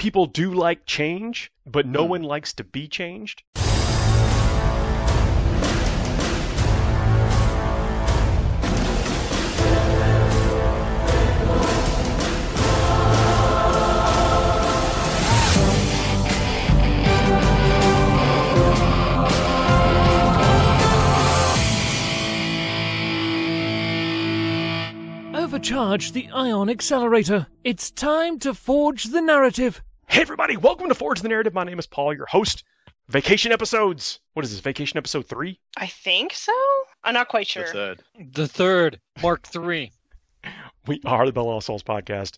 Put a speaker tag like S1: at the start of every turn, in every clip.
S1: people do like change, but no one likes to be changed.
S2: Overcharge the ion accelerator. It's time to forge the narrative.
S1: Hey everybody, welcome to Forge the Narrative. My name is Paul, your host. Vacation episodes. What is this, Vacation episode 3?
S3: I think so. I'm not quite sure.
S4: The third, Mark 3.
S1: We are the Bell All Souls podcast,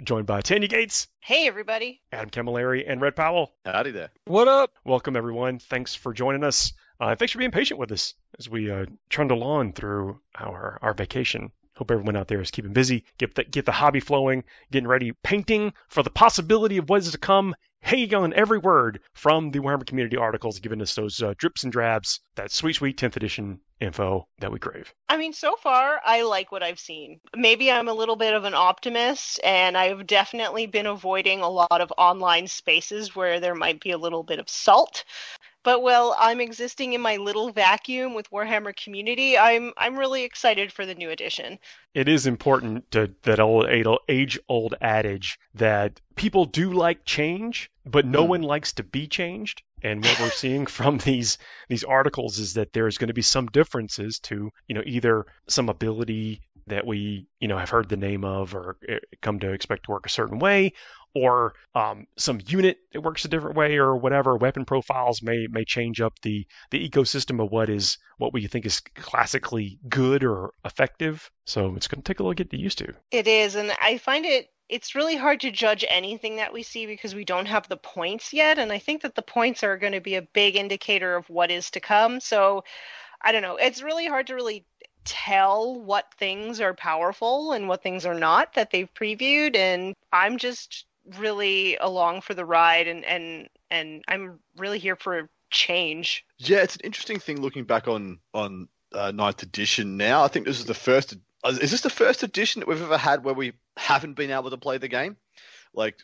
S1: joined by Tanya Gates.
S3: Hey everybody.
S1: Adam Camilleri, and Red Powell.
S5: Howdy there.
S4: What up?
S1: Welcome everyone. Thanks for joining us. Thanks for being patient with us as we trundle on through our vacation. Hope everyone out there is keeping busy, get the hobby flowing, getting ready, painting for the possibility of what is to come, hanging on every word from the Warhammer community articles, giving us those drips and drabs, that sweet 10th edition info that we crave.
S3: I mean, so far, I like what I've seen. Maybe I'm a little bit of an optimist, and I've definitely been avoiding a lot of online spaces where there might be a little bit of salt. But while I'm existing in my little vacuum with Warhammer community, I'm really excited for the new edition.
S1: It is important that age-old adage that people do like change, but no one likes to be changed. And what we're seeing from these articles is that there's going to be some differences to, either some ability that we, have heard the name of or come to expect to work a certain way, or some unit that works a different way, or whatever. Weapon profiles may change up the ecosystem of what we think is classically good or effective. So it's going to take a little get used to.
S3: It is, and I find it's really hard to judge anything that we see because we don't have the points yet, and I think that the points are going to be a big indicator of what is to come. So I don't know. It's really hard to really tell what things are powerful and what things are not that they've previewed, and I'm just really along for the ride, and I'm really here for change.
S5: Yeah, it's an interesting thing looking back on 9th edition now. I think this is the first. Is this the first edition that we've ever had where we haven't been able to play the game? Like,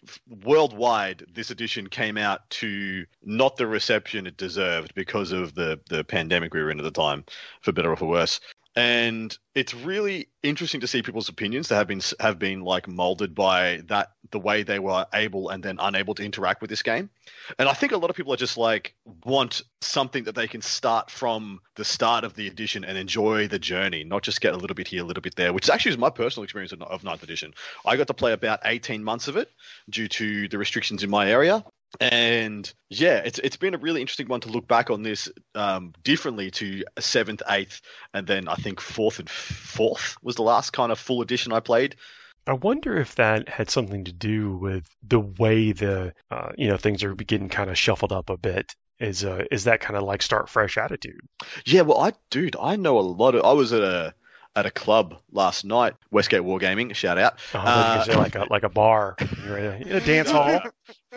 S5: worldwide, this edition came out to not the reception it deserved because of the pandemic we were in at the time, for better or for worse. And it's really interesting to see people's opinions that have been like molded by the way they were able and then unable to interact with this game. And I think a lot of people are just like want something that they can start from the start of the edition and enjoy the journey, not just get a little bit here, a little bit there, which actually is my personal experience of 9th edition. I got to play about 18 months of it due to the restrictions in my area. And yeah, it's been a really interesting one to look back on this differently to 7th, 8th, and then I think 4th and 4th was the last kind of full edition I played.
S1: I wonder if that had something to do with the way things are getting kind of shuffled up a bit. Is that kind of like start fresh attitude?
S5: Yeah, well, I know a lot of. I was at a club last night, Westgate Wargaming, shout out.
S1: Like a bar, you're in a dance hall,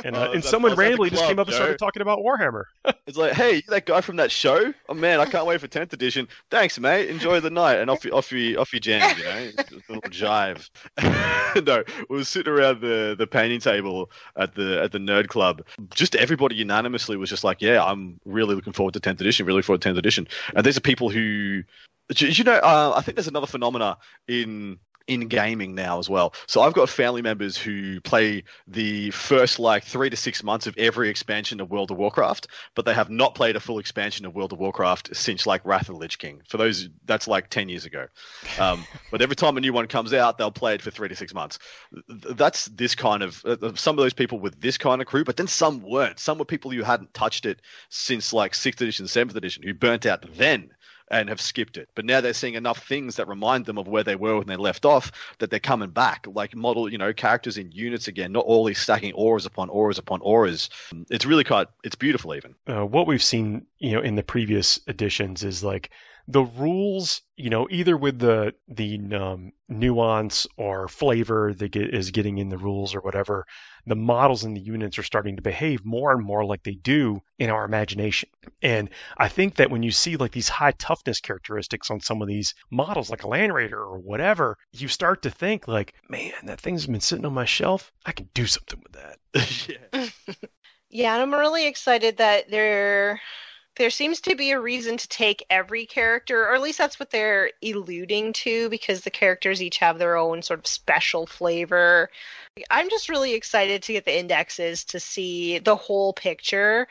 S1: and someone randomly just came up and started talking about Warhammer.
S5: It's like, hey, you that guy from that show? Oh man, I can't wait for 10th edition. Thanks, mate. Enjoy the night, and off you jam, a little jive. No, we were sitting around the painting table at the nerd club. Just everybody unanimously was just like, yeah, I'm really looking forward to 10th edition. Really looking forward to 10th edition. And these are people who. I think there's another phenomena in gaming now as well. So I've got family members who play the first 3 to 6 months of every expansion of World of Warcraft, but they have not played a full expansion of World of Warcraft since Wrath of the Lich King. For those, that's 10 years ago. But every time a new one comes out, they'll play it for 3 to 6 months. That's this kind of some of those people with this kind of crew, but then some weren't. Some were people who hadn't touched it since 6th edition, 7th edition, who burnt out then and have skipped it. But now they're seeing enough things that remind them of where they were when they left off that they're coming back, model, characters in units again, not all these stacking auras upon auras upon auras. It's really it's beautiful even.
S1: What we've seen, in the previous editions is the rules, either with the nuance or flavor that is getting in the rules or whatever, the models and the units are starting to behave more and more like they do in our imagination. And I think that when you see like these high toughness characteristics on some of these models, like a Land Raider or whatever, you start to think like, man, that thing's been sitting on my shelf. I can do something with that.
S5: Yeah.
S3: Yeah, and I'm really excited that there seems to be a reason to take every character, or at least that's what they're alluding to, because the characters each have their own sort of special flavor. I'm just really excited to get the indexes to see the whole picture,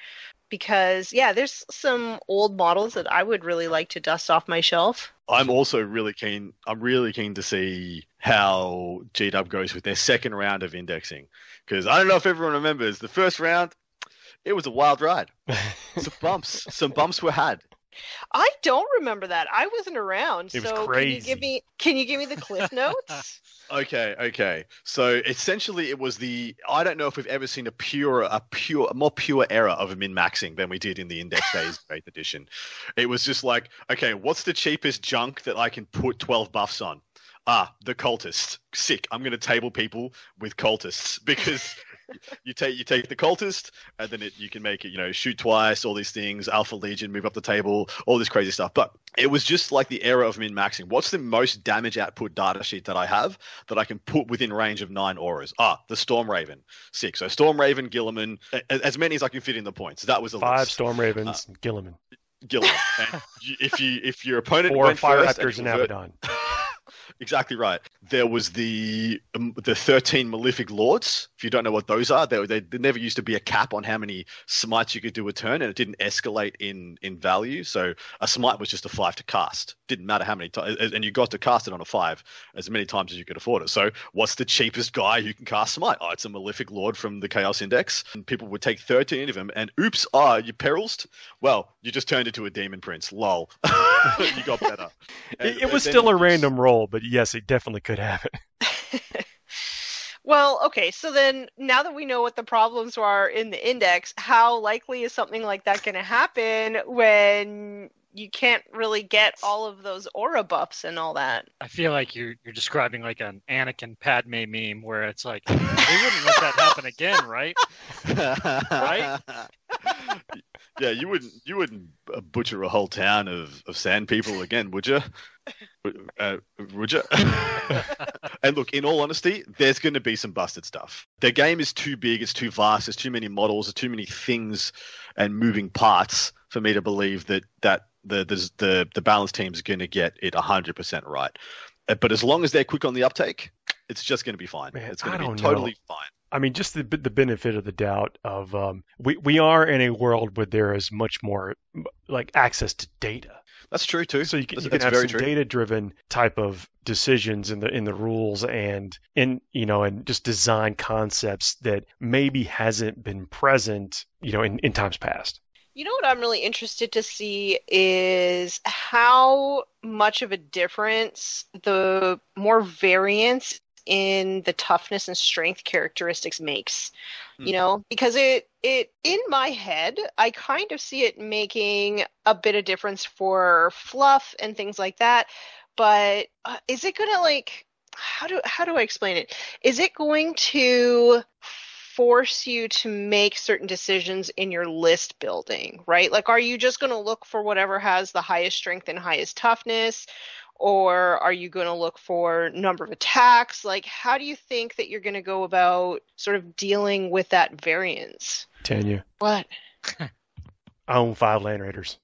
S3: because, yeah, there's some old models that I would really like to dust off my shelf.
S5: I'm also really keen. I'm really keen to see how GW goes with their second round of indexing, because I don't know if everyone remembers the first round. It was a wild ride. Some bumps were had.
S3: I don't remember that. I wasn't around.
S1: It was
S3: so
S1: crazy.
S3: Can you give me the cliff notes?
S5: Okay. So essentially, it was I don't know if we've ever seen a more pure era of a min-maxing than we did in the Index Days 8th edition. It was just like, okay, what's the cheapest junk that I can put 12 buffs on? The cultist. Sick. I'm going to table people with cultists, because you take the cultist, and then you can make it, shoot twice, all these things, Alpha Legion, move up the table, all this crazy stuff. But it was just like the era of min-maxing. What's the most damage output data sheet that I have that I can put within range of 9 auras? The Storm Raven. Sick. So Storm Raven, Gilliman, as many as I can fit in the points. That was the
S1: 5
S5: list.
S1: Storm Ravens, Gilliman.
S5: And if your opponent
S1: 4
S5: went
S1: Fire
S5: first,
S1: Raptors and Abaddon.
S5: Exactly right. There was the 13 Malefic Lords. If you don't know what those are, there never used to be a cap on how many smites you could do a turn, and it didn't escalate in value. So a smite was just a 5 to cast. Didn't matter how many times, and you got to cast it on a 5 as many times as you could afford it. So what's the cheapest guy you can cast smite? It's a Malefic Lord from the Chaos Index. And people would take 13 of them, and oops, you perils? Well, you just turned into a Demon Prince. Lol. You got better.
S1: It was still a random roll, but yes, it definitely could happen.
S3: Well, okay, so then now that we know what the problems are in the index, how likely is something like that going to happen when you can't really get all of those aura buffs and all that?
S4: I feel like you're describing like an Anakin Padme meme where it's like, they wouldn't let that happen again, right? Right?
S5: Yeah, you wouldn't butcher a whole town of sand people again, would you? Would you? And look, in all honesty, there's going to be some busted stuff. The game is too big, it's too vast, there's too many models, there's too many things and moving parts for me to believe that the balance team is going to get it 100% right. But as long as they're quick on the uptake, it's just going to be fine.
S1: Man,
S5: it's going to be totally fine.
S1: I mean, just the benefit of the doubt of we are in a world where there is much more like access to data.
S5: That's true too.
S1: So you can have some data-driven type of decisions in the rules and just design concepts that maybe hasn't been present in times past.
S3: You know what I'm really interested to see is how much of a difference the more variance in the toughness and strength characteristics makes. Because it in my head, I kind of see it making a bit of difference for fluff and things like that. But is it going to how do I explain it? Is it going to force you to make certain decisions in your list building, right? Like, are you just going to look for whatever has the highest strength and highest toughness? Or are you going to look for number of attacks? Like, how do you think that you're going to go about sort of dealing with that variance?
S1: Tanya.
S3: What?
S1: I own 5 Land Raiders.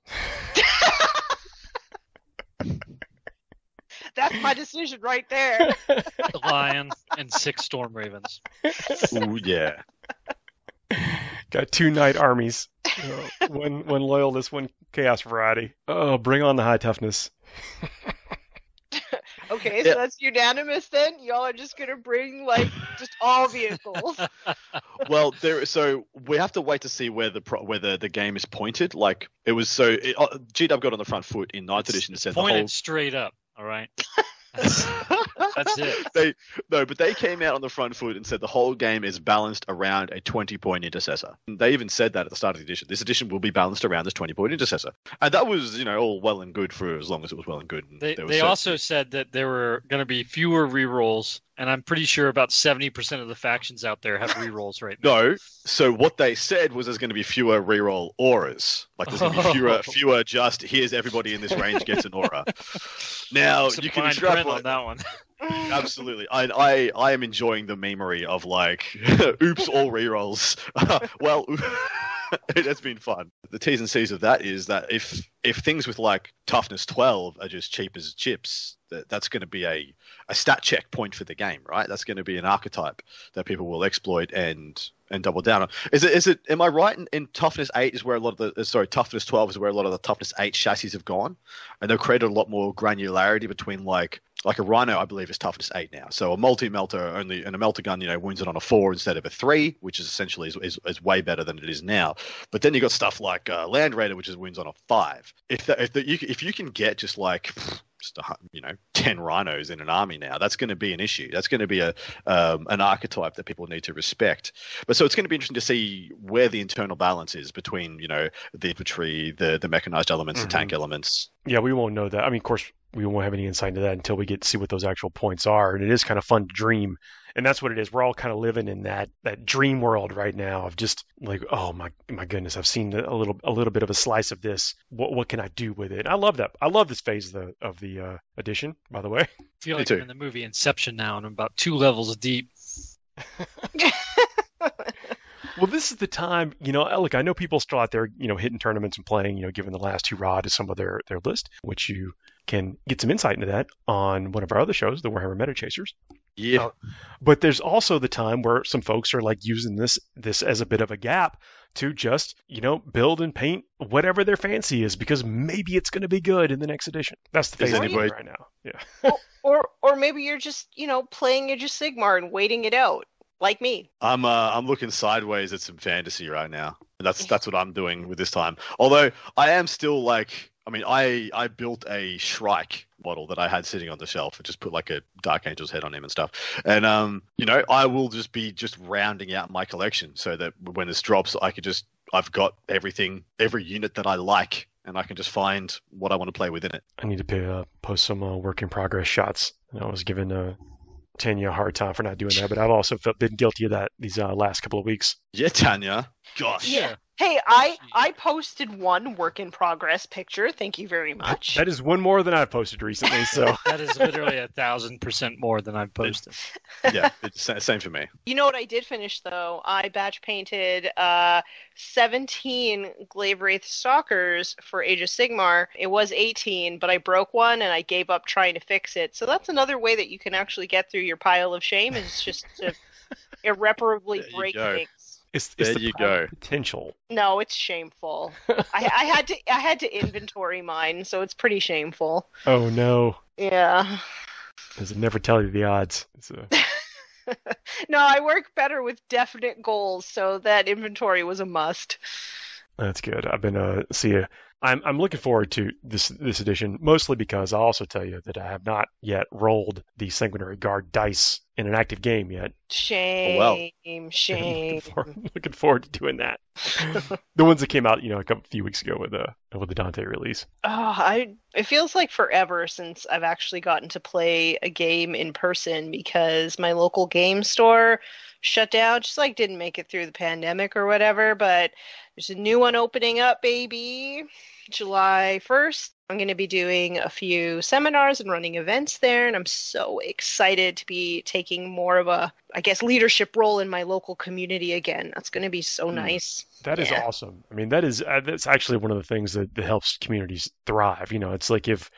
S3: That's my decision right there.
S4: The Lion and 6 Storm Ravens.
S5: Ooh, yeah.
S1: Got 2 Knight armies. One Loyalist, 1 Chaos Variety. Oh, bring on the high toughness.
S3: Okay, so that's unanimous then? Y'all are just going to bring, just all vehicles.
S5: Well, so we have to wait to see where the game is pointed. Like, it was GW got on the front foot in 9th edition and said
S4: pointed straight up, all right? That's it.
S5: But they came out on the front foot and said the whole game is balanced around a 20-point intercessor. And they even said that at the start of the edition. This edition will be balanced around this 20-point intercessor. And that was, all well and good for as long as it was well and good. And
S4: they also said that there were going to be fewer rerolls, and I'm pretty sure about 70% of the factions out there have rerolls right now.
S5: No. So what they said was there's going to be fewer reroll auras. Like there's going to be fewer just here's everybody in this range gets an aura. Now you can extrapolate
S4: on that one.
S5: Absolutely. I am enjoying the memery of like, oops, all rerolls. Well, it has been fun. The T's and C's of that is that if things with like toughness 12 are just cheap as chips, that's going to be a stat check point for the game, right? That's going to be an archetype that people will exploit and double down on. Is it? Am I right? In toughness 8 is where a lot of toughness 12 is where a lot of the toughness 8 chassis have gone, and they've created a lot more granularity between like a Rhino, I believe, is toughness 8 now. So a multi-melter only, and a melter gun, wounds it on a 4 instead of a 3, which is essentially is way better than it is now. But then you got stuff like Land Raider, which is wounds on a 5. If you can get just 10 rhinos in an army now, that's going to be an issue. That's going to be an archetype that people need to respect. But so it's going to be interesting to see where the internal balance is between the infantry, the mechanized elements, the tank elements.
S1: Yeah, we won't know that. I mean, of course, we won't have any insight into that until we get to see what those actual points are. And it is kind of fun to dream. And that's what it is. We're all kind of living in that dream world right now of just like, oh my goodness, I've seen a little bit of a slice of this. What can I do with it? I love that. I love this phase of the edition, by the way.
S4: I feel like I'm in the movie Inception now, and I'm about 2 levels deep.
S1: Well, this is the time, look, I know people still out there, hitting tournaments and playing, giving the last hurrah to some of their list, which you can get some insight into that on one of our other shows, the Warhammer Meta Chasers.
S5: Yeah.
S1: But there's also the time where some folks are like using this as a bit of a gap to just, build and paint whatever their fancy is, because maybe it's going to be good in the next edition. That's the phase anybody right now. Yeah.
S3: Or maybe you're just, playing Age of Sigmar and waiting it out. Like me.
S5: I'm looking sideways at some fantasy right now. That's what I'm doing with this time. Although I am still I built a Shrike model that I had sitting on the shelf and just put like a Dark Angel's head on him and stuff. And I will just be rounding out my collection so that when this drops, I've got everything, every unit that I like, and I can just find what I want to play within it.
S1: I need to post some work in progress shots. I was given Tanya a hard time for not doing that, but I've also been guilty of that these last couple of weeks.
S5: Yeah, Tanya. Gosh.
S3: Yeah. Hey, I posted one work in progress picture. Thank you very much.
S1: That is one more than I've posted recently. So
S4: that is literally 1,000% more than I've posted.
S5: Yeah, it's same for me.
S3: You know what I did finish though? I batch painted 17 Glaive Wraith Stalkers for Age of Sigmar. It was 18, but I broke one and I gave up trying to fix it. So that's another way that you can actually get through your pile of shame, is just to irreparably break things.
S1: It's the potential.
S3: No, it's shameful. I had to inventory mine, so it's pretty shameful.
S1: Oh no.
S3: Yeah.
S1: Does it never tell you the odds?
S3: No, I work better with definite goals, so that inventory was a must.
S1: That's good. I've been I'm looking forward to this edition, mostly because I'll also tell you that I have not yet rolled the Sanguinary Guard dice in an active game yet.
S3: Shame.
S5: Oh, well.
S3: Shame.
S1: Looking forward to doing that. The ones that came out, a few weeks ago with the Dante release.
S3: It feels like forever since I've actually gotten to play a game in person, because my local game store shut down. Just didn't make it through the pandemic or whatever, but there's a new one opening up, baby. July 1st. I'm going to be doing a few seminars and running events there, and I'm so excited to be taking more of a, leadership role in my local community again. That's going to be so nice.
S1: That is awesome. I mean, that's actually one of the things that helps communities thrive. It's like if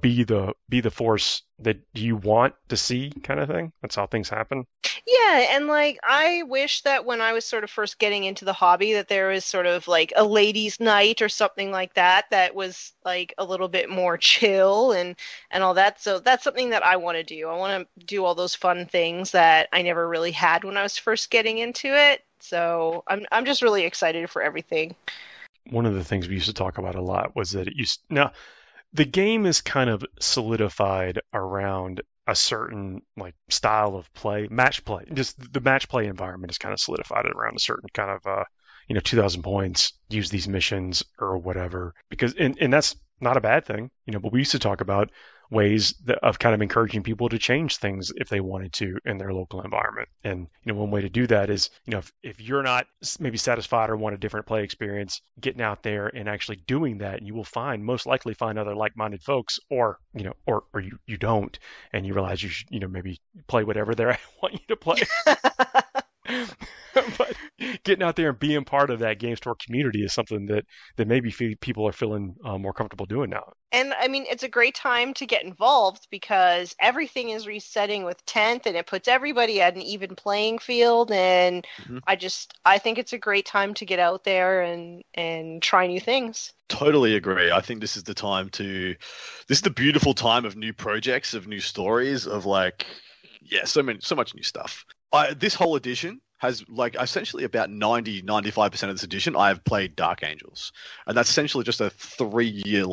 S1: be the force that you want to see, kind of thing. That's how things happen.
S3: Yeah, and I wish that when I was sort of first getting into the hobby, that there was sort of a ladies' night or something like that was a little bit more chill and all that. So that's something that I want to do. I want to do all those fun things that I never really had when I was first getting into it. So I'm just really excited for everything.
S1: One of the things we used to talk about a lot was that now the game is kind of solidified around a certain like style of play, match play. Just the match play environment is kind of solidified around a certain kind of 2,000 points, use these missions or whatever. Because and that's not a bad thing, but we used to talk about ways of kind of encouraging people to change things if they wanted to in their local environment. And one way to do that is, if you're not maybe satisfied or want a different play experience, getting out there and actually doing that, you will most likely find other like-minded folks, or you don't, and you realize you should maybe play whatever they want you to play. But getting out there and being part of that game store community is something that maybe people are feeling more comfortable doing now.
S3: And I mean, it's a great time to get involved because everything is resetting with 10th, and it puts everybody at an even playing field. And I think it's a great time to get out there and try new things.
S5: Totally agree. I think this is the beautiful time of new projects, of new stories, of so much new stuff. This whole edition has essentially about 95% of this edition I have played Dark Angels, and that's essentially just a 3-year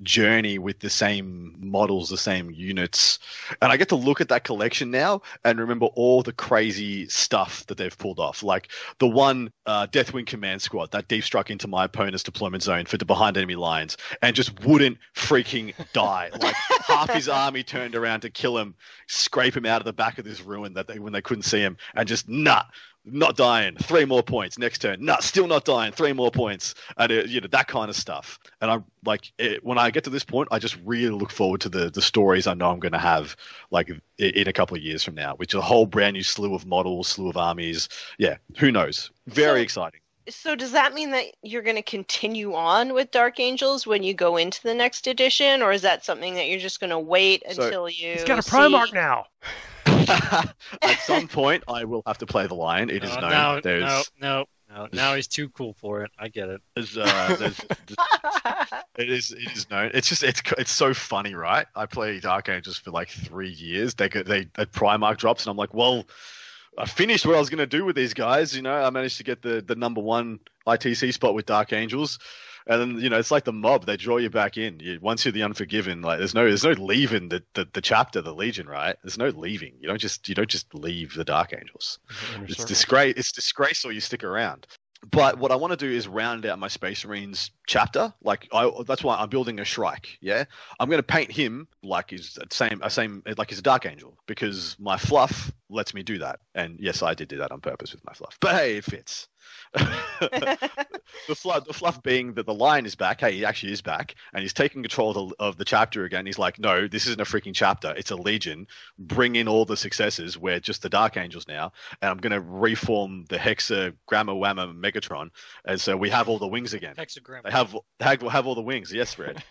S5: journey with the same models, the same units, and I get to look at that collection now and remember all the crazy stuff that they've pulled off, like the one Deathwing Command Squad that deep struck into my opponent's deployment zone for the behind enemy lines and just wouldn't freaking die. Half his army turned around to kill him, scrape him out of the back of this ruin when they couldn't see him, and just not dying, 3 more points. Next turn, still not dying, 3 more points, and that kind of stuff. And I'm when I get to this point, I just really look forward to the stories I know I'm going to have in a couple of years from now, which is a whole brand new slew of models, slew of armies. Yeah, who knows? Very exciting.
S3: So does that mean that you're going to continue on with Dark Angels when you go into the next edition, or is that something that you're just going to wait until you?
S1: He's got a Primarch now.
S5: At some point, I will have to play the Lion. It is known.
S4: No. Now he's too cool for it. I get it.
S5: It is known. It's so funny, right? I play Dark Angels for 3 years. They Primarch drops, and I'm like, well, I finished what I was going to do with these guys. I managed to get the number 1 ITC spot with Dark Angels. And then, it's like the mob. They draw you back in. Once you're the Unforgiven, there's no leaving the chapter, the Legion, right? There's no leaving. You don't just leave the Dark Angels. It's disgrace. It's disgrace, or you stick around. But what I want to do is round out my Space Marines chapter. That's why I'm building a Shrike. Yeah, I'm going to paint him he's the same he's a Dark Angel, because my fluff lets me do that. And yes, I did do that on purpose with my fluff. But hey, it fits. The fluff being that the Lion is back. Hey, he actually is back, and he's taking control of the chapter again. He's like, no, this isn't a freaking chapter. It's a Legion. Bring in all the successes. We're just the Dark Angels now, and I'm going to reform the Hexa Gramma Whamma Megatron, and so we have all the wings again.
S4: Hexagram.
S5: They have all the wings. Yes, Red.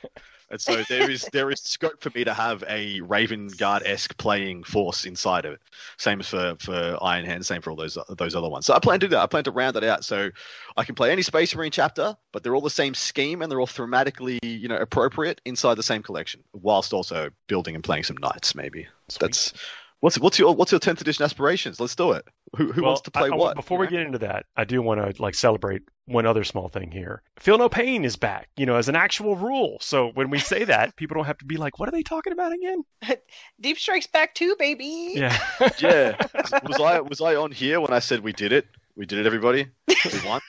S5: And so there is scope for me to have a Raven Guard-esque playing force inside of it. Same for Iron Hand, same for all those other ones. So I plan to do that. I plan to round that out so I can play any Space Marine chapter, but they're all the same scheme and they're all thematically appropriate inside the same collection, whilst also building and playing some Knights maybe. Sweet. That's what's your 10th edition aspirations? Let's do it. Who wants to play what?
S1: Before we get into that, I do want to celebrate one other small thing here. Feel No Pain is back, as an actual rule. So when we say that, people don't have to be like, what are they talking about again?
S3: Deep Strike's back too, baby.
S1: Yeah.
S5: Yeah. Was I on here when I said we did it? We did it, everybody. We won.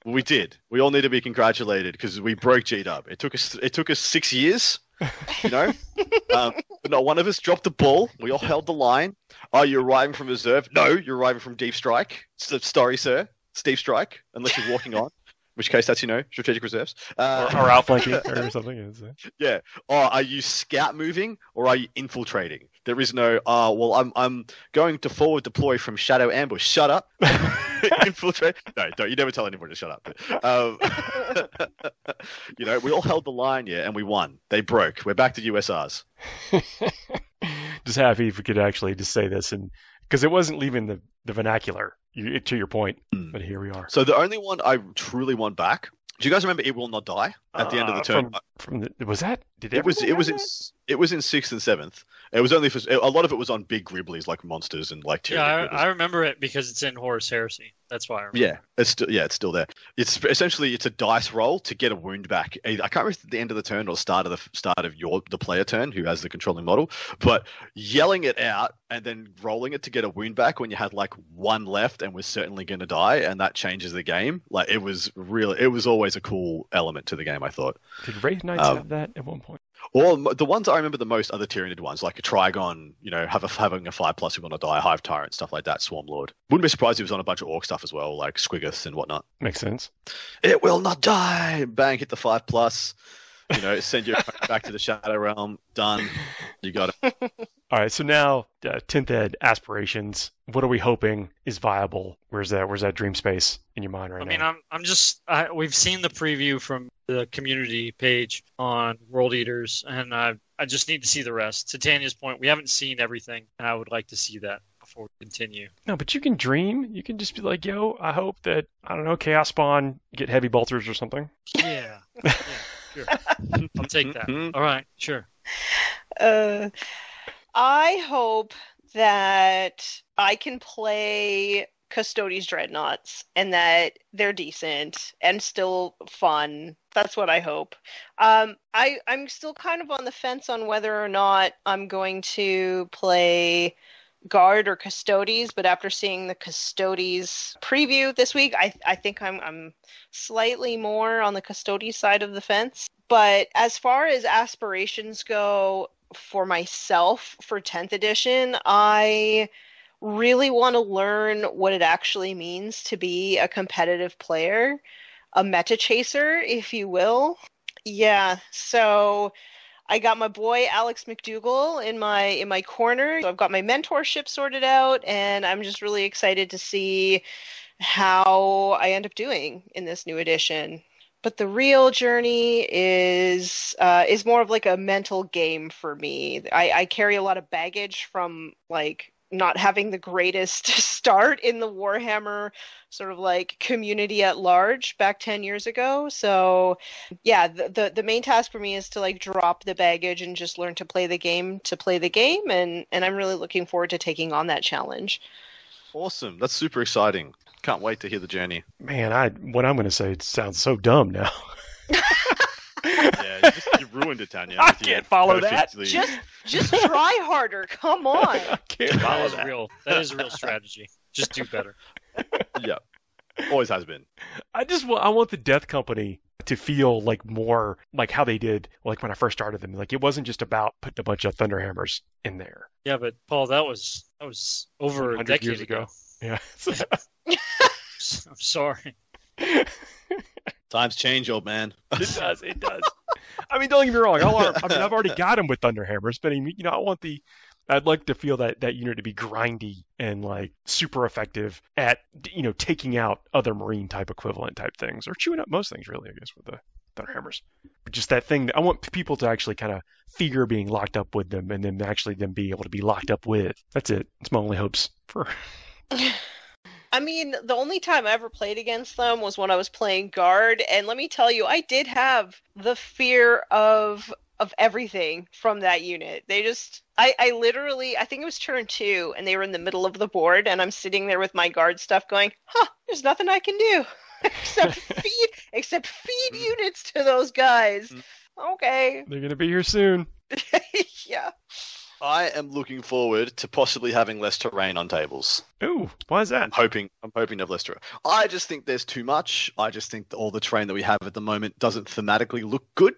S5: We did. We all need to be congratulated because we broke G-Dub. It took us 6 years. But not one of us dropped the ball. We all held the line. Are you arriving from reserve? No, you're arriving from Deep Strike. Sorry, sir. It's Deep Strike, unless you're walking on. In which case, that's, strategic reserves.
S1: Or outflanking or something.
S5: Yeah. Are you scout moving or are you infiltrating? There is no, I'm going to forward deploy from shadow ambush. Shut up. Infiltrate. No, don't. You never tell anyone to shut up. We all held the line, and we won. They broke. We're back to USRs.
S1: Just happy if we could actually just say this, and because it wasn't leaving the vernacular, to your point, but here we are.
S5: So the only one I truly want back, do you guys remember It Will Not Die? at the end of the turn.
S1: Was that? Did
S5: It was
S1: everyone have
S5: it was in 6th and 7th. It was only for a lot of it was on big Griblies like monsters and like
S4: Yeah,
S5: Tyranid
S4: I remember it because it's in Horus Heresy. That's why I remember.
S5: Yeah, it's still there. It's essentially a dice roll to get a wound back. I can't remember if it's at the end of the turn or start of the player turn who has the controlling model, but yelling it out and then rolling it to get a wound back when you had like one left and was certainly going to die, and that changes the game. Like it was always a cool element to the game, I thought.
S1: Did Wraith Knights have that at one point?
S5: Or the ones I remember the most are the Tyranid ones, like a Trigon, having a 5+ who want to die, Hive Tyrant, stuff like that, Swarm Lord. Wouldn't be surprised if he was on a bunch of Orc stuff as well, like Squiggoth and whatnot.
S1: Makes sense.
S5: It will not die! Bang, hit the 5+. Send your opponent back to the Shadow Realm. Done. You got it.
S1: All right, so now 10th Ed Aspirations. What are we hoping is viable? Where's that dream space in your mind right now?
S4: I mean, we've seen the preview from the community page on World Eaters, and I just need to see the rest. To Tanya's point, we haven't seen everything, and I would like to see that before we continue.
S1: No, but you can dream. You can just be like, yo, I hope that, I don't know, Chaos Spawn get heavy bolters or something.
S4: Yeah. Sure. I'll take that. All right, sure.
S3: I hope that I can play Custodes Dreadnoughts and that they're decent and still fun. That's what I hope. I'm still kind of on the fence on whether or not I'm going to play Guard or Custodes, but after seeing the Custodes preview this week, I think I'm slightly more on the Custodes side of the fence. But as far as aspirations go for myself for 10th edition, I really want to learn what it actually means to be a competitive player, a meta chaser, if you will. Yeah, so I got my boy Alex McDougall in my corner. So I've got my mentorship sorted out, and I'm just really excited to see how I end up doing in this new edition. But the real journey is more of like a mental game for me. I carry a lot of baggage from like not having the greatest start in the Warhammer sort of like community at large back 10 years ago. So yeah, the main task for me is to like drop the baggage and just learn to play the game. And I'm really looking forward to taking on that challenge.
S5: Awesome. That's super exciting. Can't wait to hear the journey.
S1: Man, what I'm going to say, it sounds so dumb now.
S5: Yeah, you ruined it, Tanya.
S1: I can't follow that.
S3: Just try harder. Come on.
S1: I can't follow that.
S4: That is a real strategy. Just do better.
S5: Yeah, always has been.
S1: I want the Death Company to feel like more like how they did like when I first started them. Like it wasn't just about putting a bunch of Thunderhammers in there.
S4: Yeah, but Paul, that was over a decade
S1: years ago. Yeah.
S4: I'm sorry.
S5: Times change, old man.
S1: It does. I mean, don't get me wrong. I've already got them with Thunderhammers, but I'd like to feel that unit to be grindy and like super effective at taking out other Marine type equivalent type things, or chewing up most things really, I guess, with the Thunderhammers. But just that thing, I want people to actually kind of fear being locked up with them, and then actually them be able to be locked up with. That's it. It's my only hopes for.
S3: I mean, the only time I ever played against them was when I was playing Guard, and let me tell you, I did have the fear of everything from that unit. They just, I literally, I think it was turn 2, and they were in the middle of the board, and I'm sitting there with my Guard stuff going, there's nothing I can do except feed units to those guys. Okay.
S1: They're gonna be here soon.
S3: Yeah.
S5: I am looking forward to possibly having less terrain on tables.
S1: Ooh, why is that?
S5: I'm hoping to have less terrain. I just think there's too much. I just think that all the terrain that we have at the moment doesn't thematically look good.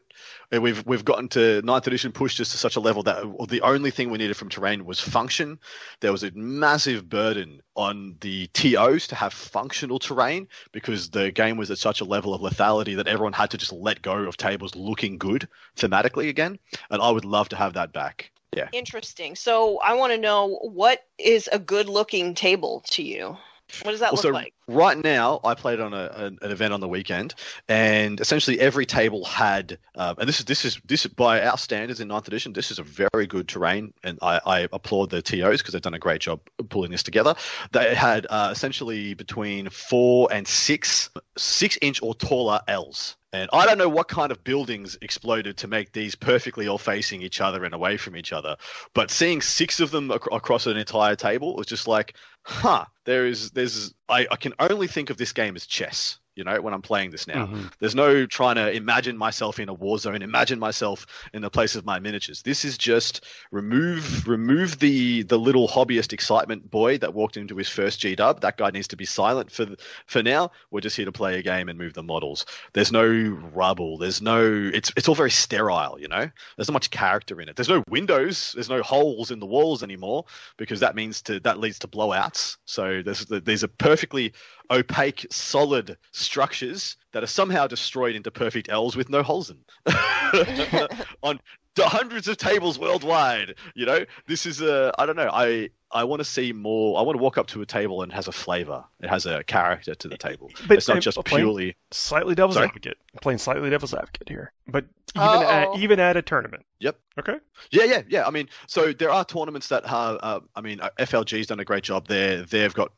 S5: We've gotten to 9th edition, pushed us to such a level that the only thing we needed from terrain was function. There was a massive burden on the TOs to have functional terrain because the game was at such a level of lethality that everyone had to just let go of tables looking good thematically again. And I would love to have that back. Yeah.
S3: Interesting. So I want to know, what is a good-looking table to you? What does that look like?
S5: right now, I played on an event on the weekend, and essentially every table had, and this is by our standards in 9th edition, this is a very good terrain, and I applaud the TOs because they've done a great job pulling this together. They had essentially between 4 and 6-inch or taller Ls. And I don't know what kind of buildings exploded to make these perfectly all facing each other and away from each other. But seeing 6 of them across an entire table was just like, I can only think of this game as chess. You know, when I'm playing this now, there's no trying to imagine myself in a war zone, imagine myself in the place of my miniatures. This is just remove the little hobbyist excitement boy that walked into his first G-dub. That guy needs to be silent for now. We're just here to play a game and move the models. There's no rubble. There's no. It's all very sterile. You know, there's not much character in it. There's no windows. There's no holes in the walls anymore because that leads to blowouts. So there's a perfectly opaque, solid structures that are somehow destroyed into perfect Ls with no holes in on hundreds of tables worldwide. You know, this is I don't know. I want to see more. I want to walk up to a table and it has a flavor. It has a character to the table. But it's not just purely
S1: slightly devil's advocate. I'm playing slightly devil's advocate here, but even at a tournament.
S5: Yep.
S1: Okay.
S5: Yeah. I mean, so there are tournaments that have. FLG's done a great job there. They've got.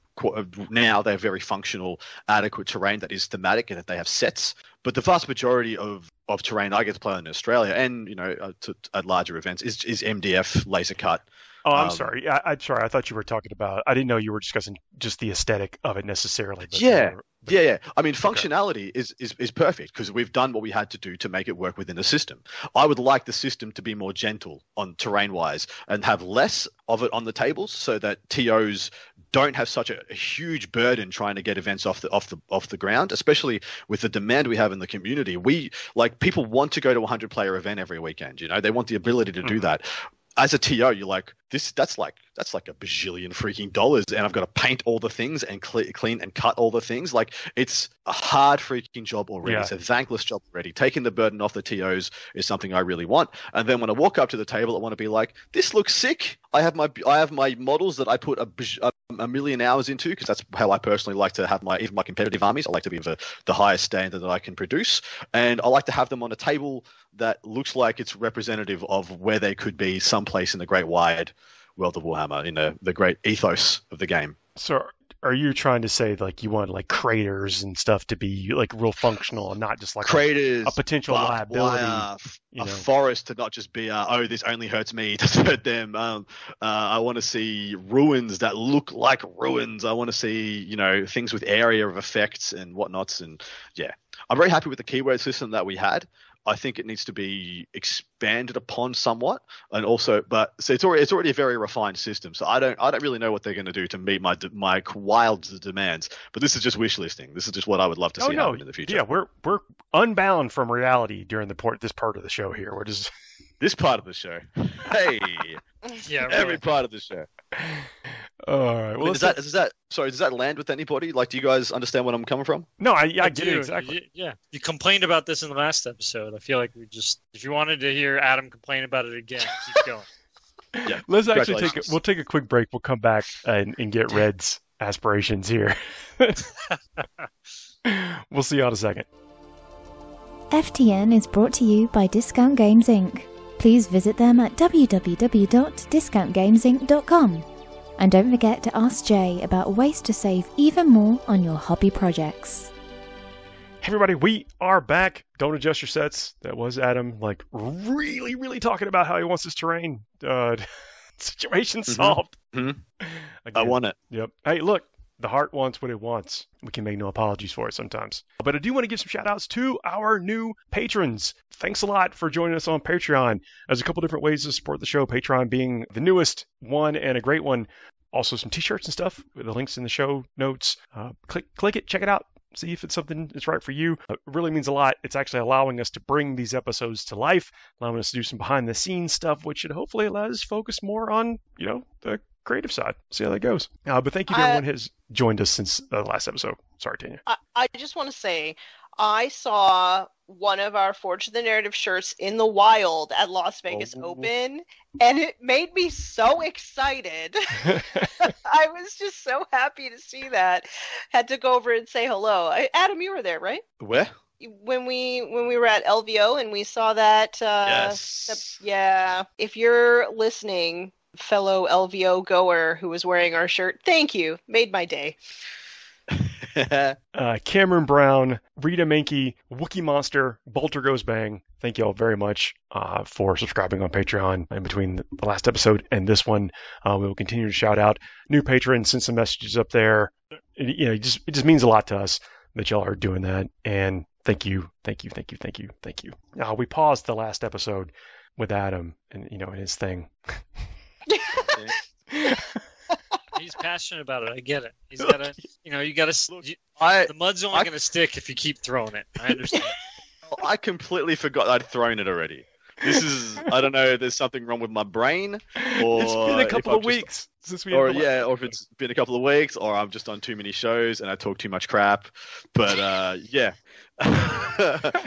S5: Now they have very functional, adequate terrain that is thematic and that they have sets. But the vast majority of terrain I get to play on in Australia and, you know, at larger events is MDF, laser cut.
S1: Oh, I'm sorry. I'm sorry. I thought you were talking about. I didn't know you were discussing just the aesthetic of it necessarily. But
S5: yeah. I mean, functionality is perfect because we've done what we had to do to make it work within the system. I would like the system to be more gentle on terrain-wise and have less of it on the tables so that TOs don't have such a huge burden trying to get events off the ground, especially with the demand we have in the community. People want to go to a 100-player event every weekend. You know, they want the ability to do that. As a TO, you're like, that's like a bajillion freaking dollars, and I've got to paint all the things and clean and cut all the things. Like, it's a hard freaking job already. Yeah. It's a thankless job already. Taking the burden off the TOs is something I really want. And then when I walk up to the table, I want to be like, this looks sick. I have my models that I put a million hours into because that's how I personally like to have even my competitive armies. I like to be the highest standard that I can produce, and I like to have them on a table that looks like it's representative of where they could be someplace in the great wide world of Warhammer, in the great ethos of the game.
S1: So are you trying to say like you want like craters and stuff to be like real functional and not just like
S5: craters,
S1: a potential liability?
S5: A forest to not just be this only hurts me, it doesn't hurt them. I want to see ruins that look like ruins. I want to see, you know, things with area of effects and whatnots. And yeah, I'm very happy with the keyword system that we had. I think it needs to be expanded upon somewhat, and also, so it's already a very refined system. So I don't really know what they're going to do to meet my wild demands. But this is just wish listing. This is just what I would love to see happen in the future.
S1: Yeah, we're unbound from reality during this part of the show here. We're just
S5: this part of the show. Hey,
S4: yeah,
S5: every part of the show.
S1: All right. Well,
S5: does that land with anybody? Like, do you guys understand what I'm coming from?
S1: No, I get it exactly.
S4: You complained about this in the last episode. I feel like if you wanted to hear Adam complain about it again, keep going.
S5: Yeah.
S1: Let's actually take a quick break. We'll come back and get Red's aspirations here. We'll see you in a second.
S6: FTN is brought to you by Discount Games Inc. Please visit them at www.discountgamesinc.com. And don't forget to ask Jay about ways to save even more on your hobby projects.
S1: Hey everybody, we are back. Don't adjust your sets. That was Adam, like, really, really talking about how he wants his terrain situation solved.
S5: Mm-hmm. I want it.
S1: Yep. Hey, look, the heart wants what it wants. We can make no apologies for it sometimes. But I do want to give some shout outs to our new patrons. Thanks a lot for joining us on Patreon. There's a couple different ways to support the show, Patreon being the newest one and a great one. Also some t-shirts and stuff. The links in the show notes. Click it, check it out. See if it's something that's right for you. It really means a lot. It's actually allowing us to bring these episodes to life, allowing us to do some behind the scenes stuff, which should hopefully allow us to focus more on, you know, the creative side. See how that goes. But thank you to everyone who has joined us since the last episode. Sorry, Tanya.
S3: I just want to say, I saw one of our Forge the Narrative shirts in the wild at Las Vegas Open, and it made me so excited. I was just so happy to see that. Had to go over and say hello. Adam, you were there, right?
S5: Where?
S3: When we were at LVO and we saw that.
S5: Yes.
S3: Yeah. If you're listening, fellow LVO goer who was wearing our shirt, thank you. Made my day.
S1: Cameron Brown, Rita Mankey, Wookie Monster, Bolter Goes Bang. Thank you all very much for subscribing on Patreon in between the last episode and this one. We will continue to shout out new patrons, send some messages up there. It just means a lot to us that y'all are doing that. And thank you. We paused the last episode with Adam and his thing.
S4: He's passionate about it. I get it. He's got to, the mud's only going to stick if you keep throwing it. I understand.
S5: I completely forgot I'd thrown it already. This is, I don't know, there's something wrong with my brain, or
S1: it's been a couple of weeks since we
S5: or if it's been a couple of weeks, or I've just done too many shows and I talk too much crap. But yeah,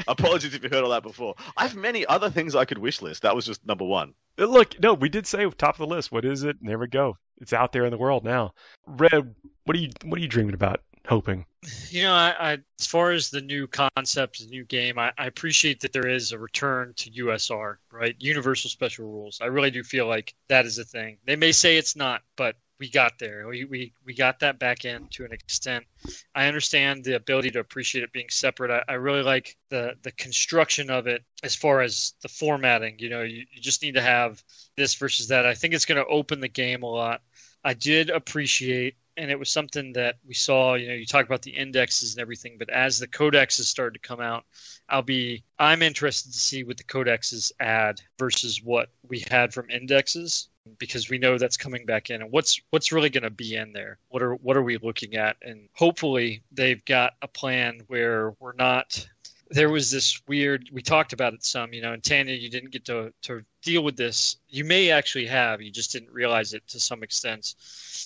S5: apologies if you heard all that before. I have many other things I could wish list. That was just number one.
S1: Look, no, we did say top of the list. What is it? And there we go. It's out there in the world now. Red, what are you dreaming about? Hoping.
S4: I as far as the new concept, the new game, I appreciate that there is a return to USR, right? Universal Special Rules. I really do feel like that is a thing. They may say it's not, but we got there. We got that back in to an extent. I understand the ability to appreciate it being separate. I really like the construction of it as far as the formatting. You just need to have this versus that. I think it's going to open the game a lot. I did appreciate, and it was something that we saw, you talk about the indexes and everything, but as the codexes started to come out, I'm interested to see what the codexes add versus what we had from indexes, because we know that's coming back in, and what's really going to be in there. What are we looking at? And hopefully they've got a plan where we're not. There was this weird, we talked about it some, and Tanya, you didn't get to deal with this. You may actually have, you just didn't realize it to some extent.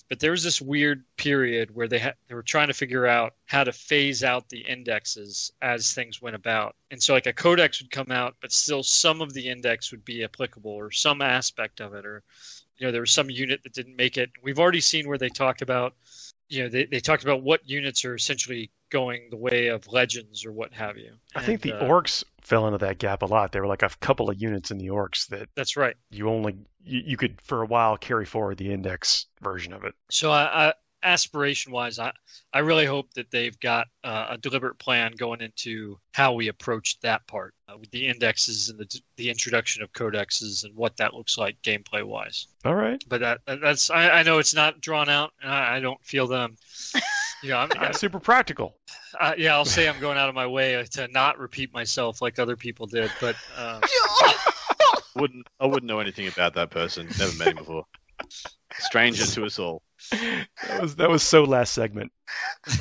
S4: But there was this weird period where they were trying to figure out how to phase out the indexes as things went about. And so like a codex would come out, but still some of the index would be applicable, or some aspect of it, or, there was some unit that didn't make it. We've already seen where they talked about, they talked about what units are essentially going the way of legends or what have you.
S1: I think the orcs fell into that gap a lot. There were like a couple of units in the orcs that's
S4: right.
S1: You could for a while carry forward the index version of it.
S4: So aspiration-wise, I really hope that they've got a deliberate plan going into how we approach that part with the indexes and the introduction of codexes and what that looks like gameplay-wise.
S1: All right.
S4: But that's I know it's not drawn out, and I don't feel them. I'm
S1: super practical.
S4: I'll say I'm going out of my way to not repeat myself like other people did, but
S5: I wouldn't know anything about that person. Never met him before. Stranger to us all.
S1: That was so last segment.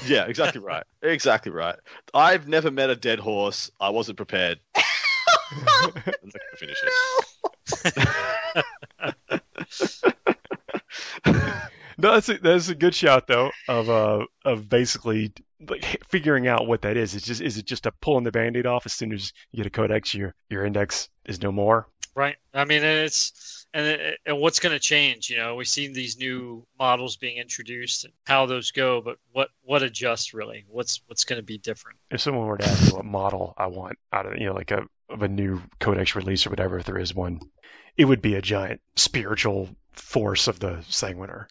S5: Yeah, exactly right. Exactly right. I've never met a dead horse. I wasn't prepared. I'm not going to finish it.
S1: No, that's a good shot though of basically like figuring out what that is. Is it just a pulling the Band-Aid off as soon as you get a codex, your index is no more?
S4: Right. I mean, and what's going to change? We've seen these new models being introduced and how those go, but what adjusts really? What's going to be different?
S1: If someone were to ask me what model I want out of like of a new codex release or whatever, if there is one, it would be a giant spiritual force of the Sanguiner.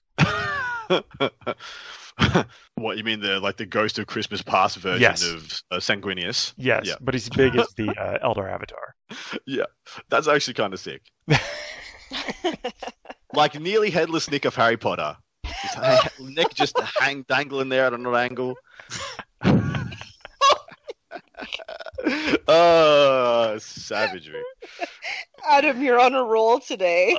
S5: What you mean, the Ghost of Christmas Past version of Sanguinius?
S1: Yes, yeah. But he's big as the Elder Avatar.
S5: Yeah, that's actually kind of sick. Like nearly headless Nick of Harry Potter. His neck just dangling there at an angle. Oh, savagery.
S3: Adam, you're on a roll today.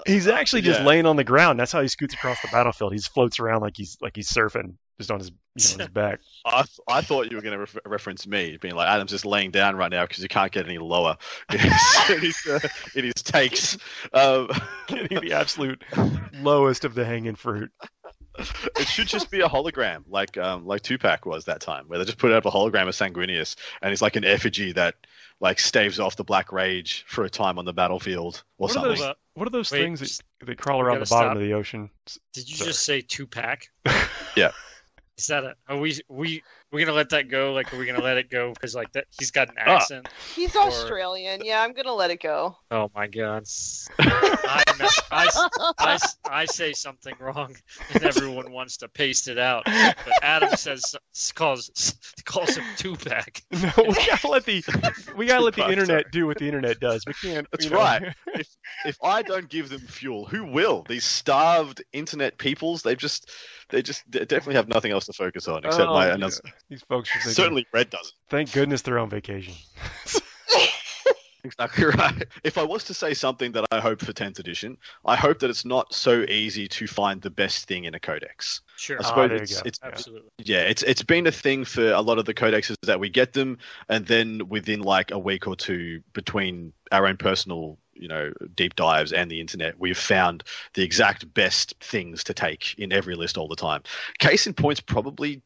S1: He's actually just laying on the ground. That's how he scoots across the battlefield. He floats around like he's surfing, just on his his back.
S5: I thought you were going to reference me, being like, Adam's just laying down right now because you can't get any lower in his takes.
S1: Getting the absolute lowest of the hanging fruit.
S5: It should just be a hologram, like Tupac was that time, where they just put up a hologram of Sanguinius, and he's like an effigy that like staves off the Black Rage for a time on the battlefield or something.
S1: What are those
S4: Wait,
S1: things that they crawl around the
S4: gotta
S1: bottom
S4: stop.
S1: of the ocean?
S4: Did you just say two-pack?
S5: Yeah.
S4: Is that are we gonna let that go? Like, are we gonna let it go because like that he's got an accent?
S3: He's Australian. Yeah, I'm gonna let it go.
S4: Oh my god! I say something wrong, and everyone wants to paste it out. But Adam calls him two-pack.
S1: No, we gotta let the internet do what the internet does. We can't.
S5: That's right. If I don't give them fuel, who will? These starved internet peoples. They definitely have nothing else to focus on except my announcement.
S1: These folks are thinking,
S5: Certainly, Red doesn't.
S1: thank goodness they're on vacation.
S5: Exactly right. If I was to say something that I hope for 10th edition, I hope that it's not so easy to find the best thing in a codex.
S4: Sure.
S5: I suppose
S1: there you go.
S5: it's
S4: Absolutely.
S5: yeah, it's been a thing for a lot of the codexes that we get them, and then within like a week or two between our own personal, deep dives and the internet, we've found the exact best things to take in every list all the time. Case in point's probably,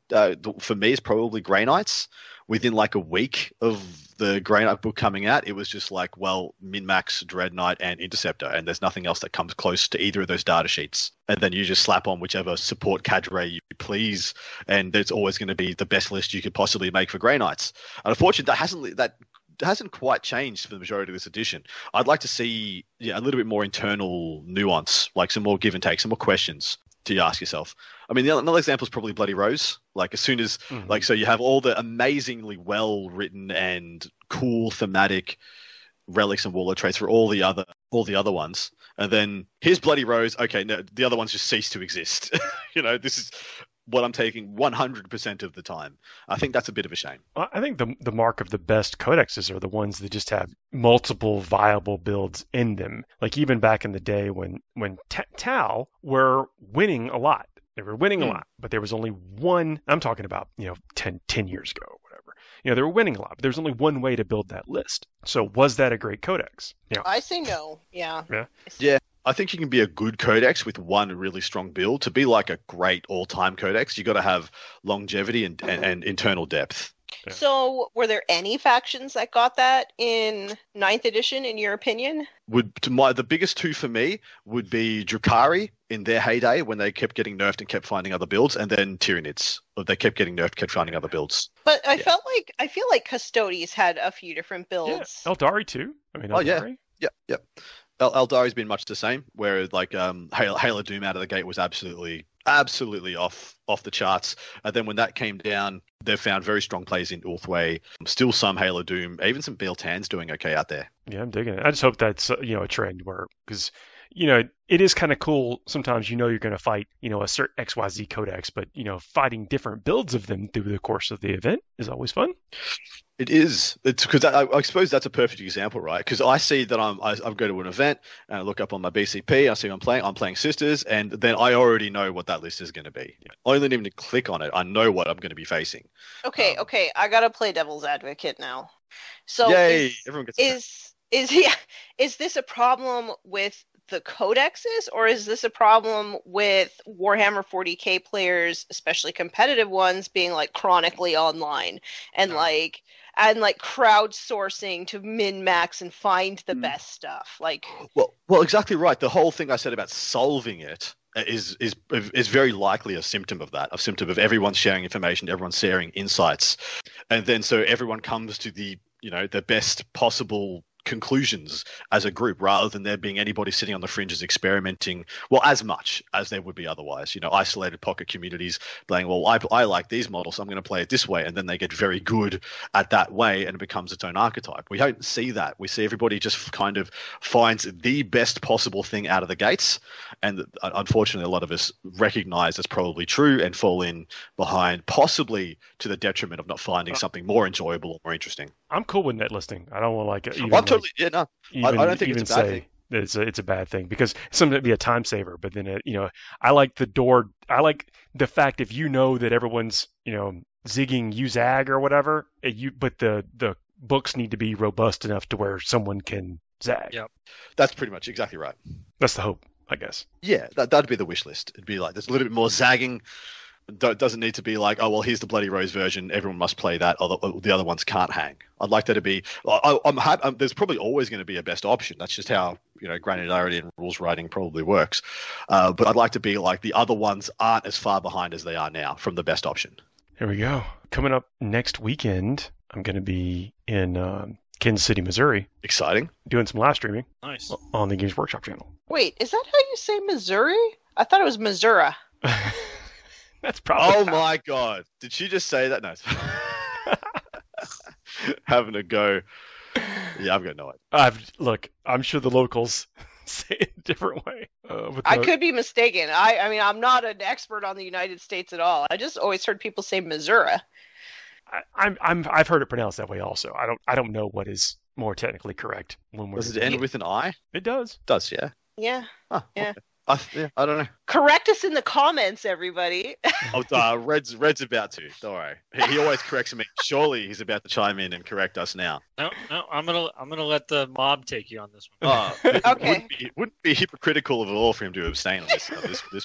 S5: for me, is probably Grey Knights. Within like a week of the Grey Knight book coming out, it was just like, well, Min-Max, Dread Knight, and Interceptor, and there's nothing else that comes close to either of those data sheets. And then you just slap on whichever support cadre you please, and it's always going to be the best list you could possibly make for Grey Knights. And unfortunately, that hasn't quite changed for the majority of this edition. I'd like to see a little bit more internal nuance, like some more give and take, some more questions to ask yourself. I mean, another example is probably Bloody Rose. Like, as soon as, so you have all the amazingly well-written and cool thematic relics and warlord traits for all the other ones, and then here's Bloody Rose. Okay, no, the other ones just cease to exist. This is what I'm taking 100% of the time. I think that's a bit of a shame.
S1: I think the mark of the best codexes are the ones that just have multiple viable builds in them. Like even back in the day when Tau were winning a lot. They were winning a lot, but there was only one. I'm talking about 10 years ago or whatever. They were winning a lot, but there's only one way to build that list. So was that a great codex?
S3: I say no. Yeah.
S5: Yeah. I think you can be a good codex with one really strong build. To be like a great all-time codex, you got to have longevity and internal depth.
S1: Yeah.
S3: So, were there any factions that got that in 9th edition, in your opinion?
S5: The biggest two for me would be Drukhari in their heyday when they kept getting nerfed and kept finding other builds, and then Tyranids. They kept getting nerfed, kept finding other builds.
S3: But I feel like Custodes had a few different builds.
S1: Yeah, Eldari too. I mean, Eldari.
S5: Yeah. Eldari's been much the same, where like Halo Doom out of the gate was absolutely off the charts. And then when that came down, they've found very strong plays in Ulthway. Still some Halo Doom, even some Bealtan's doing okay out there.
S1: Yeah, I'm digging it. I just hope that's a trend where, because it is kind of cool. Sometimes you're going to fight a certain XYZ codex, but fighting different builds of them through the course of the event is always fun.
S5: It is. It's because I suppose that's a perfect example, right? Because I see that I go to an event and I look up on my BCP, I see I'm playing Sisters, and then I already know what that list is going to be. I only need to click on it. I know what I'm going to be facing.
S3: Okay, I gotta play devil's advocate now. So
S5: yay! Everyone gets
S3: is this a problem with the codexes, or is this a problem with Warhammer 40k players, especially competitive ones, being like chronically online and like crowdsourcing to min-max and find the best stuff? Like,
S5: well, exactly right. The whole thing I said about solving it is very likely a symptom of that, a symptom of everyone sharing information, everyone sharing insights, and then so everyone comes to the best possible conclusions as a group, rather than there being anybody sitting on the fringes experimenting, as much as there would be otherwise. Isolated pocket communities playing, I like these models, so I'm going to play it this way, and then they get very good at that way and it becomes its own archetype. We don't see that. We see everybody just kind of finds the best possible thing out of the gates, and unfortunately a lot of us recognize that's probably true and fall in behind, possibly to the detriment of not finding something more enjoyable or more interesting.
S1: I'm cool with net listing. I don't want
S5: I don't think it's a bad thing.
S1: it's a bad thing because sometimes it'd be a time saver, but then I like the fact if you know that everyone's zigging UZAG or whatever, but the books need to be robust enough to where someone can zag.
S4: Yep.
S5: That's pretty much exactly right.
S1: That's the hope, I guess.
S5: Yeah, that'd be the wish list. It'd be like there's a little bit more zagging. Doesn't need to be like, oh well, here's the Bloody Rose version. Everyone must play that, or the other ones can't hang. I'd like that to be. I'm happy. There's probably always going to be a best option. That's just how granularity and rules writing probably works. But I'd like to be like the other ones aren't as far behind as they are now from the best option.
S1: Here we go. Coming up next weekend, I'm going to be in Kansas City, Missouri.
S5: Exciting.
S1: Doing some live streaming.
S4: Nice.
S1: On the Games Workshop channel.
S3: Wait, is that how you say Missouri? I thought it was Missouri.
S1: That's probably.
S5: Oh my God! Did she just say that? No. Having a go. Yeah, I've got no idea.
S1: Look, I'm sure the locals say it a different way.
S3: I could be mistaken. I mean, I'm not an expert on the United States at all. I just always heard people say Missouri.
S1: I've heard it pronounced that way also. I don't know what is more technically correct when we're.
S5: Does it end with an I?
S1: It does.
S5: Does, yeah.
S3: Yeah.
S5: Oh,
S3: yeah.
S5: Okay. I don't know.
S3: Correct us in the comments, everybody.
S5: Red's about to. Don't worry. He always corrects me. Surely he's about to chime in and correct us now.
S4: No, I'm gonna let the mob take you on this one.
S5: Oh,
S3: Okay.
S5: It wouldn't be hypocritical of all for him to abstain on this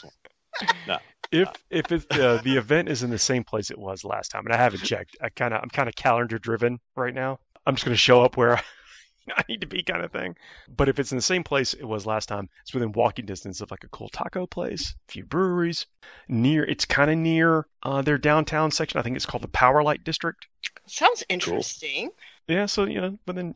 S5: one. No.
S1: If the event is in the same place it was last time, and I haven't checked, I'm kind of calendar driven right now. I'm just going to show up where I need to be, kind of thing. But if it's in the same place it was last time, it's within walking distance of like a cool taco place, a few breweries. It's kind of near their downtown section. I think it's called the Powerlight District.
S3: Sounds interesting.
S1: Cool. Yeah, so but then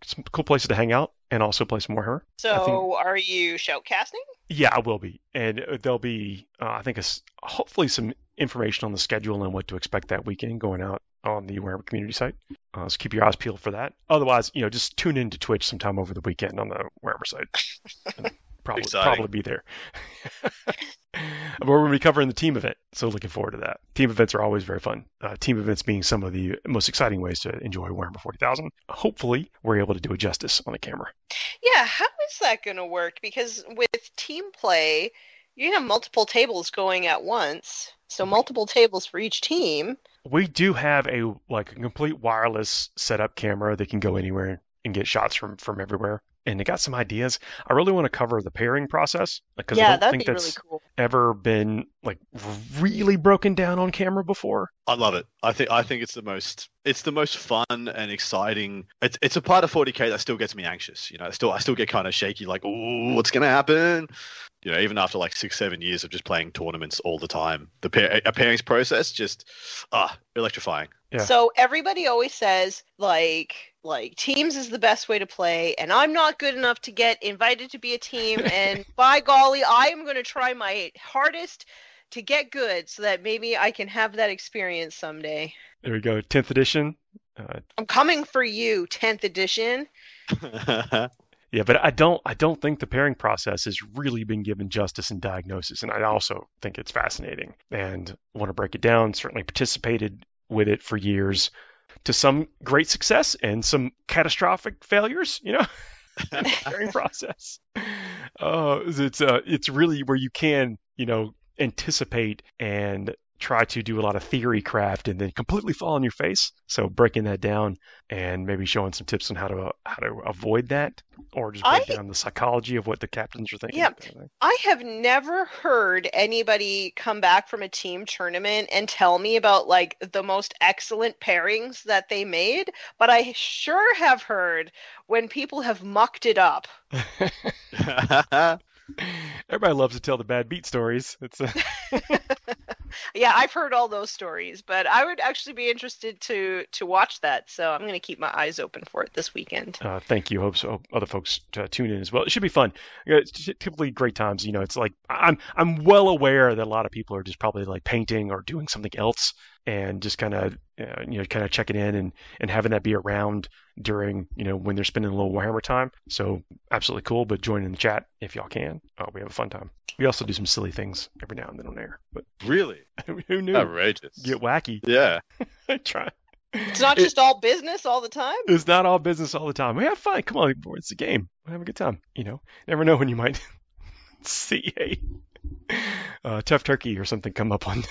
S1: some cool places to hang out and also play some Warhammer.
S3: So, are you shoutcasting?
S1: Yeah, I will be, and there'll be I think hopefully some information on the schedule and what to expect that weekend going out on the Warhammer community site. So keep your eyes peeled for that. Otherwise, just tune in to Twitch sometime over the weekend on the Warhammer site. And probably be there. But we're going to be covering the team event, so looking forward to that. Team events are always very fun. Team events being some of the most exciting ways to enjoy Warhammer 40,000. Hopefully, we're able to do it justice on the camera.
S3: Yeah, how is that going to work? Because with team play, you have multiple tables going at once, so multiple tables for each team.
S1: We do have a complete wireless setup camera that can go anywhere and get shots from everywhere. And they got some ideas. I really want to cover the pairing process because I don't think that's
S3: really cool.
S1: Ever been really broken down on camera before.
S5: I love it. I think it's the most fun and exciting. It's a part of 40k that still gets me anxious. I still get kind of shaky, like, ooh, what's gonna happen? Even after 6-7 years of just playing tournaments all the time, a pairings process just electrifying.
S1: Yeah.
S3: So everybody always says like teams is the best way to play, and I'm not good enough to get invited to be a team, and by golly, I am going to try my hardest to get good so that maybe I can have that experience someday.
S1: There we go, 10th edition.
S3: I'm coming for you, 10th edition.
S1: Yeah, but I don't think the pairing process has really been given justice in Diagnosis, and I also think it's fascinating and want to break it down. Certainly participated with it for years, to some great success and some catastrophic failures. Pairing process. It's really where you can anticipate and try to do a lot of theory craft and then completely fall on your face. So breaking that down and maybe showing some tips on how to avoid that, or just break down the psychology of what the captains are thinking.
S3: Yeah, I have never heard anybody come back from a team tournament and tell me about the most excellent pairings that they made, but I sure have heard when people have mucked it up.
S1: Everybody loves to tell the bad beat stories.
S3: Yeah, I've heard all those stories, but I would actually be interested to watch that. So I'm going to keep my eyes open for it this weekend.
S1: Thank you. Hope other folks tune in as well. It should be fun. It's typically great times. It's I'm well aware that a lot of people are just probably painting or doing something else, and just kind of checking in and having that be around during when they're spending a little Warhammer time. So absolutely cool. But join in the chat if y'all can. We have a fun time. We also do some silly things every now and then on air. But
S5: really,
S1: who knew?
S5: Outrageous.
S1: Get wacky.
S5: Yeah.
S1: Try.
S3: It's not just all business all the time.
S1: It's not all business all the time. We have fun. Come on, it's a game. We'll have a good time. Never know when you might see a tough turkey or something come up on the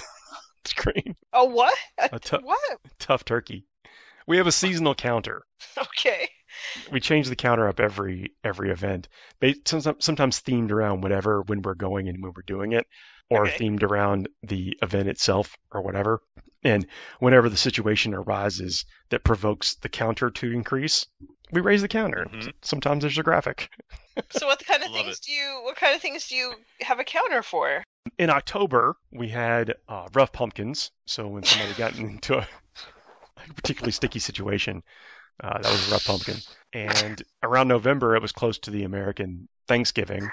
S1: screen.
S3: Oh, what?
S1: What? Tough turkey. We have a seasonal counter.
S3: Okay.
S1: We change the counter up every event. Sometimes themed around whatever, when we're going and when we're doing it, or themed around the event itself or whatever. And whenever the situation arises that provokes the counter to increase, we raise the counter. Mm-hmm. Sometimes there's a graphic.
S3: So what kind of things do you have a counter for?
S1: In October, we had rough pumpkins. So when somebody got into a particularly sticky situation, that was a rough pumpkin. And around November, it was close to the American Thanksgiving,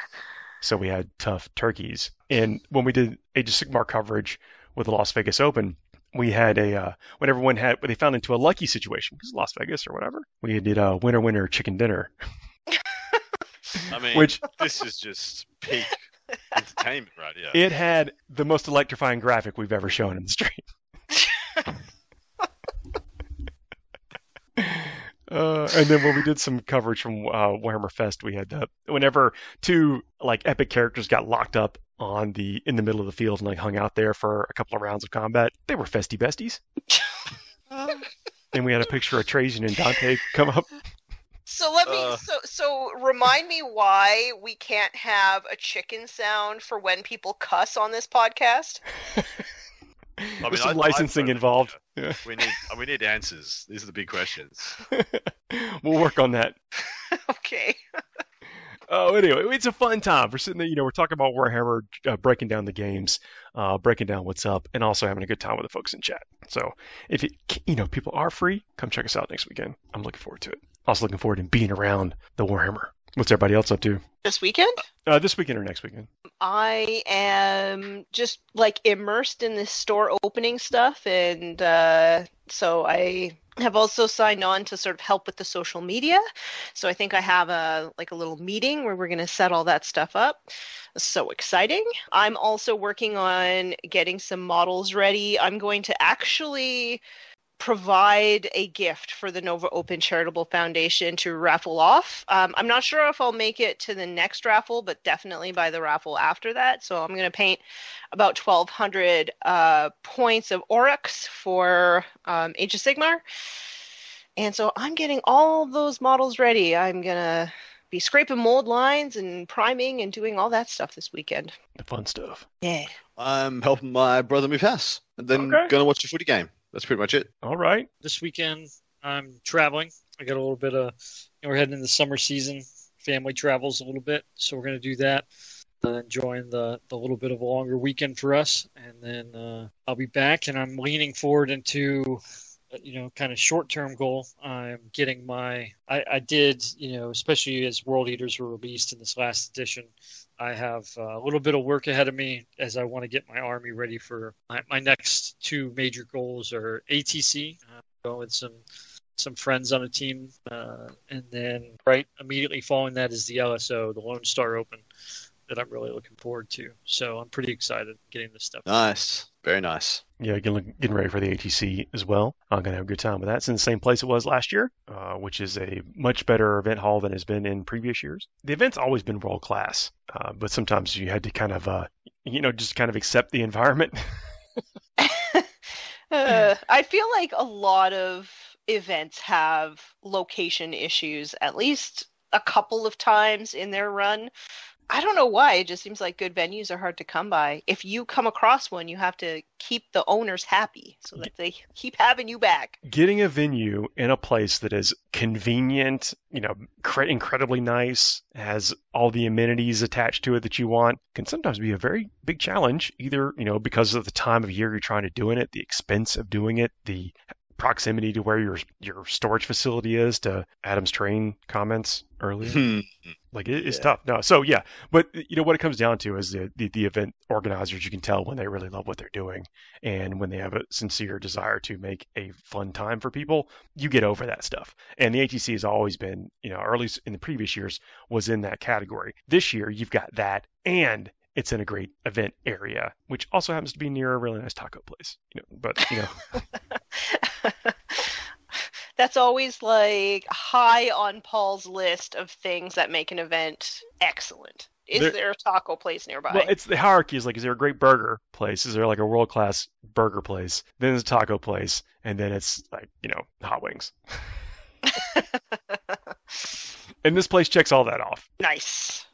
S1: so we had tough turkeys. And when we did Age of Sigmar coverage with the Las Vegas Open, we had when everyone had, when they found into a lucky situation, because Las Vegas or whatever, we did a winner chicken dinner.
S5: I mean, this is just peak entertainment right here.
S1: It had the most electrifying graphic we've ever shown in the stream. And then when we did some coverage from Warhammer Fest, we had whenever two epic characters got locked up in the middle of the field and hung out there for a couple of rounds of combat, they were festy besties. And we had a picture of Trajan and Dante come up.
S3: So so remind me why we can't have a chicken sound for when people cuss on this podcast.
S1: There's some licensing involved.
S5: Yeah. We need answers. These are the big questions.
S1: We'll work on that.
S3: Okay.
S1: Oh, anyway, it's a fun time. We're sitting there, we're talking about Warhammer, breaking down the games, breaking down what's up, and also having a good time with the folks in chat. So if people are free, come check us out next weekend. I'm looking forward to it. Also looking forward to being around the Warhammer. What's everybody else up to?
S3: This weekend?
S1: This weekend or next weekend?
S3: I am just immersed in this store opening stuff, and so I have also signed on to sort of help with the social media. So I think I have a little meeting where we're going to set all that stuff up. So exciting. I'm also working on getting some models ready. I'm going to actually provide a gift for the Nova Open Charitable Foundation to raffle off. I'm not sure if I'll make it to the next raffle, but definitely by the raffle after that. So I'm going to paint about 1,200 points of Oryx for Age of Sigmar. And so I'm getting all those models ready. I'm going to be scraping mold lines and priming and doing all that stuff this weekend.
S1: The fun stuff.
S3: Yeah.
S5: I'm helping my brother move house and then going to watch the footy game. That's pretty much it.
S1: All right.
S4: This weekend, I'm traveling. I got a little bit of, we're heading into the summer season. Family travels a little bit, so we're going to do that. Enjoying the little bit of a longer weekend for us. And then I'll be back, and I'm leaning forward into, kind of short-term goal. I'm getting I did, especially as World Eaters were released in this last edition, I have a little bit of work ahead of me as I want to get my army ready for my next two major goals are ATC, going with some friends on a team, and then right immediately following that is the LSO, the Lone Star Open, that I'm really looking forward to. So I'm pretty excited getting this stuff.
S5: Nice. Very nice.
S1: Yeah, getting ready for the ATC as well. I'm going to have a good time with that. It's in the same place it was last year, which is a much better event hall than it's been in previous years. The event's always been world class, but sometimes you had to kind of, just kind of accept the environment.
S3: I feel like a lot of events have location issues at least a couple of times in their run. I don't know why. It just seems like good venues are hard to come by. If you come across one, you have to keep the owners happy so that they keep having you back.
S1: Getting a venue in a place that is convenient, incredibly nice, has all the amenities attached to it that you want, can sometimes be a very big challenge, either, because of the time of year you're trying to do it, the expense of doing it, the proximity to where your storage facility is, to Adam's train comments earlier. It's tough. No, so yeah, but what it comes down to is the event organizers. You can tell when they really love what they're doing, and when they have a sincere desire to make a fun time for people, you get over that stuff. And the ATC has always been, or at least in the previous years, was in that category. This year, you've got that, and it's in a great event area, which also happens to be near a really nice taco place.
S3: That's always like high on Paul's list of things that make an event excellent. Is there a taco place nearby?
S1: Well, it's the hierarchy is like, is there a great burger place? Is there like a world-class burger place? Then there's a taco place, and then it's like, hot wings. And this place checks all that off.
S3: Nice.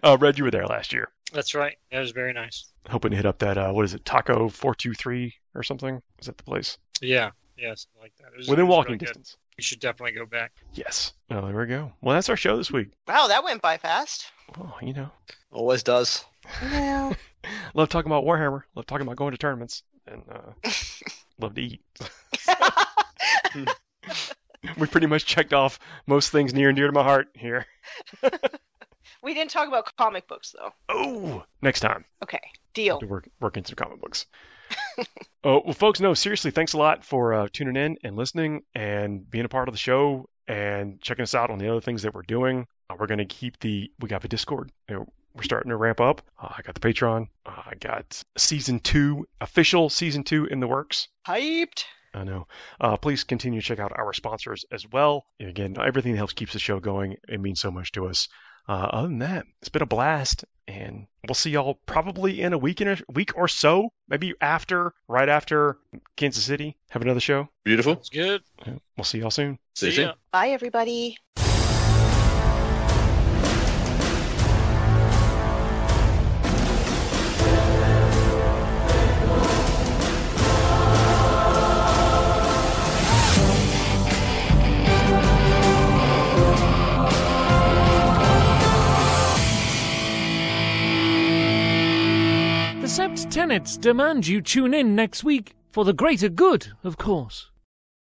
S1: Red, you were there last year.
S4: That's right. That was very nice.
S1: Hoping to hit up that, what is it, Taco 423 or something? Is that the place?
S4: Yeah, something like that.
S1: Within walking
S4: really
S1: distance.
S4: We should definitely go back.
S1: Yes. Oh, there we go. Well, that's our show this week.
S3: Wow, that went by fast.
S1: Well,
S5: Always does.
S3: Yeah.
S1: Love talking about Warhammer. Love talking about going to tournaments. And love to eat. We pretty much checked off most things near and dear to my heart here.
S3: We didn't talk about comic books, though.
S1: Oh, next time.
S3: Okay, deal.
S1: To work into comic books. Well, folks, no, seriously, thanks a lot for tuning in and listening and being a part of the show and checking us out on the other things that we're doing. We're going to keep we got the Discord. We're starting to ramp up. I got the Patreon. I got official season 2 in the works.
S3: Hyped.
S1: I know. Please continue to check out our sponsors as well. Again, everything that helps keeps the show going. It means so much to us. Other than that, it's been a blast, and we'll see y'all probably in a week or so, maybe right after Kansas City. Have another show.
S5: Beautiful.
S4: It's good.
S1: We'll see y'all soon.
S5: See you soon.
S4: ya.
S3: Bye, everybody.
S2: The Sept tenets demand you tune in next week, for the greater good, of course.